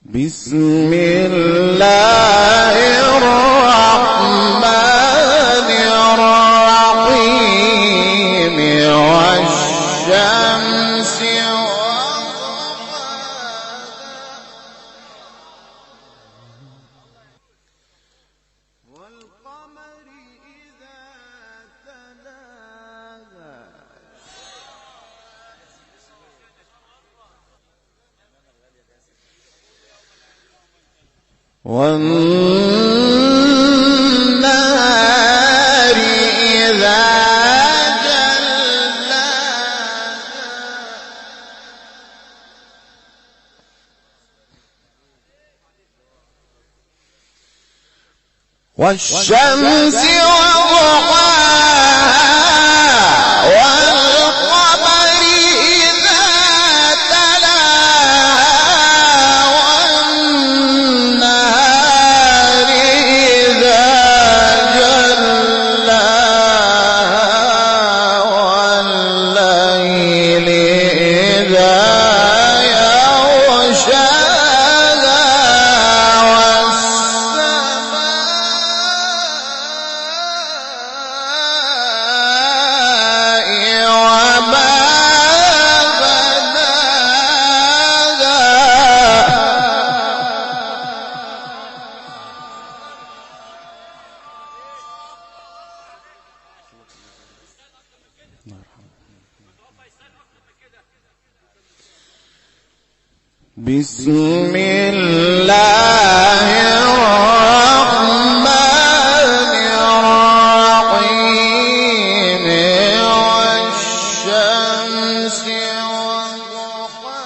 بسم الله الرحمن الرحيم والشمس والقمر إذا تلاها والنهار إذا جلاها والشمس وضحاها والقمر إذا تلاها والنهار إذا جلاها والليل إذا بسم الله الرحمن الرحيم والشمس وضحاها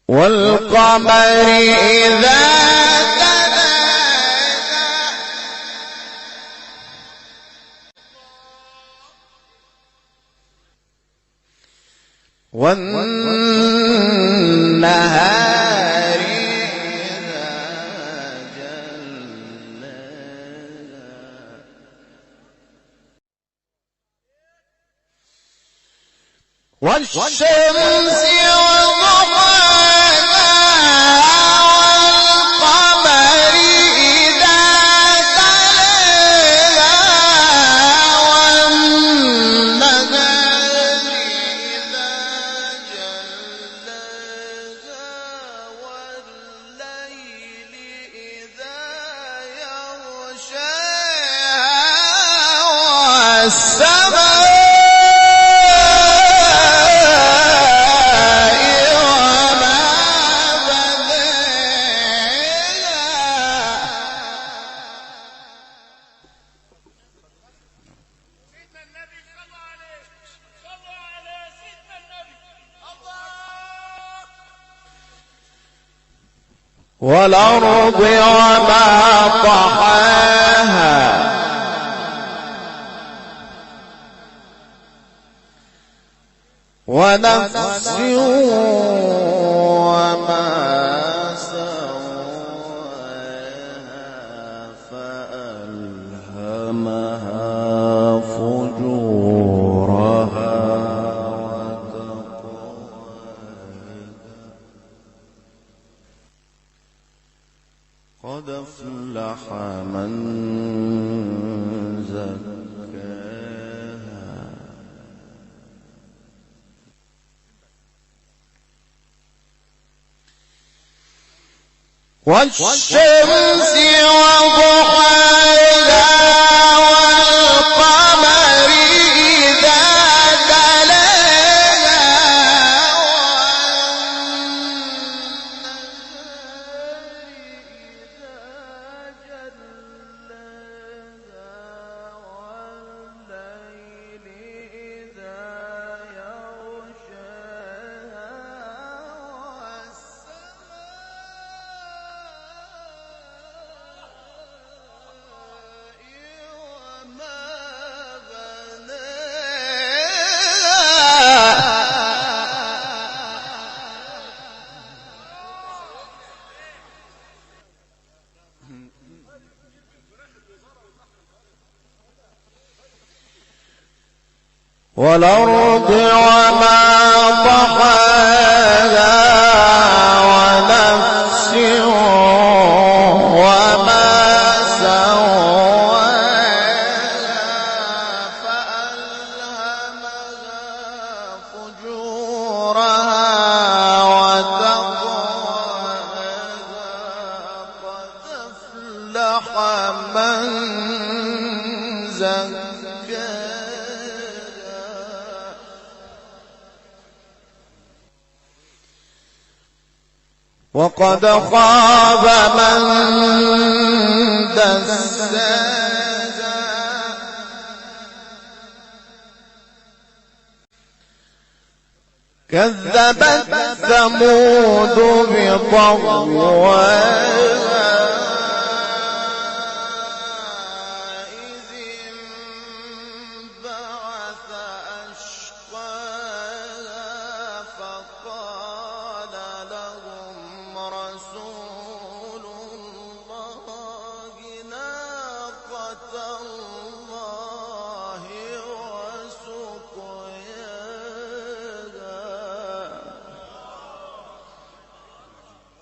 والقمر إذا والنهار إذا جلاها والشمس وضحاها والقمر إذا تلاها والنهار إذا جلاها والليل إذا يغشاها والسماء والأرض وما طحاها ونفس وما سواها فألهمها فجورها قد أفلح من زكاها والشمس وضحاها والقمر إذا تلاها والأرض وما طحاها ونفس وما سواها فألهمها فجورها وتقواها قد أفلح من زكاها وقد خاب من دساها كذبت ثمود بطغواها إذ انبعث أشقاها فقال لهم رسول الله ناقة الله وسقياها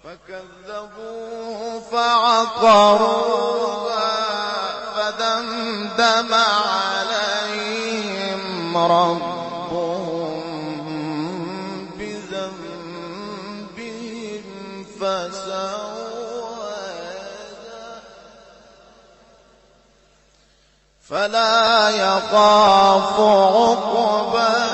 فكذبوه فعقروها فدمدم عليهم ربهم بذنبهم فسواها فلا يخاف عقباها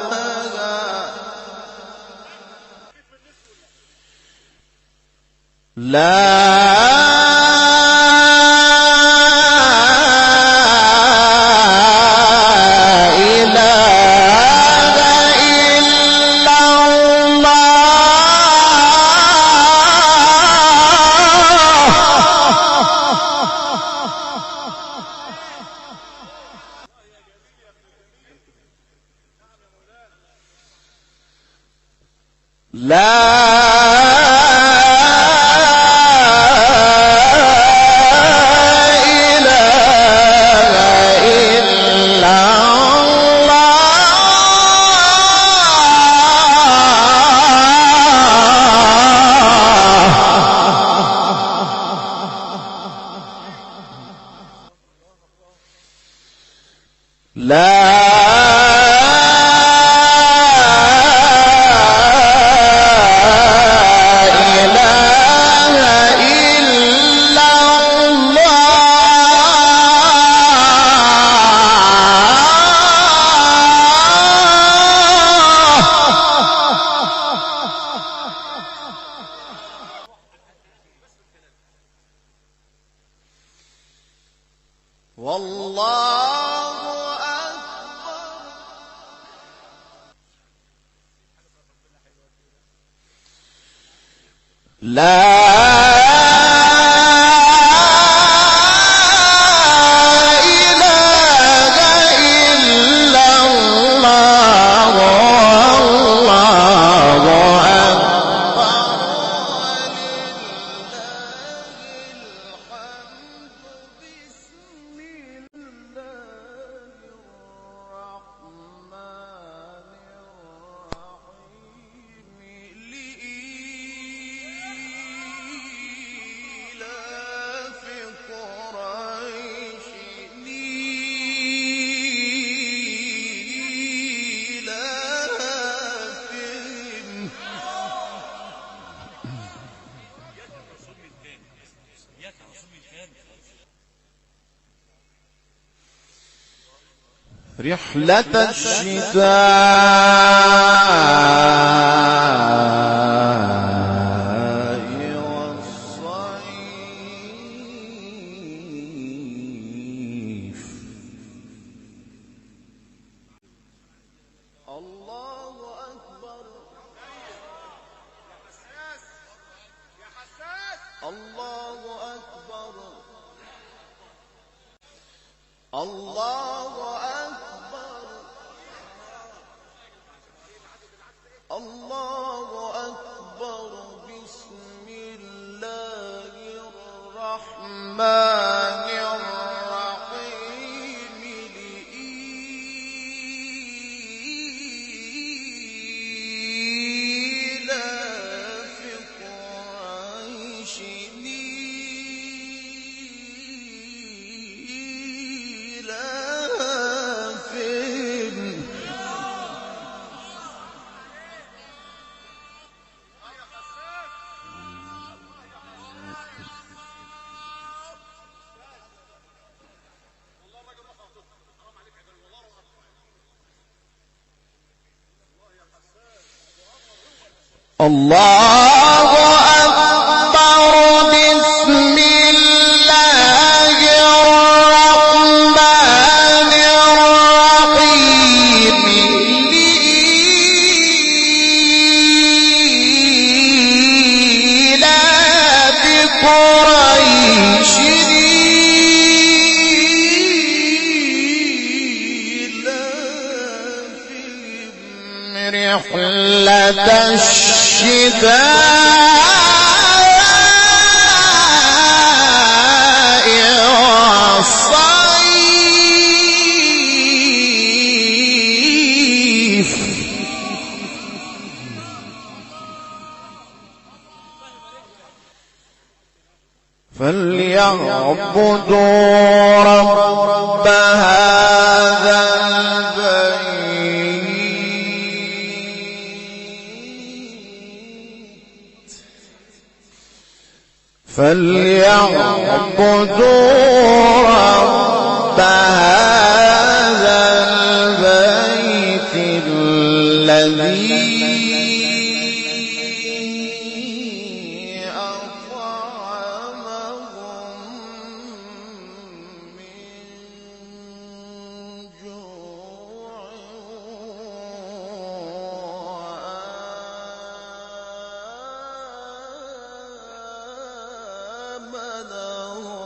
رحلة الشتاء والصيف الله أكبر الله أكبر الله أكبر الله أكبر بسم الله الرحمن الرحيم الله أكبر بسم الله الرحمن الرحيم لإيلاف قريش رحلة الشتاء والصيف فليعبدوا رب هذا فليعبدوا رب هذا البيت الذي أطعمهم من جوع وآمنهم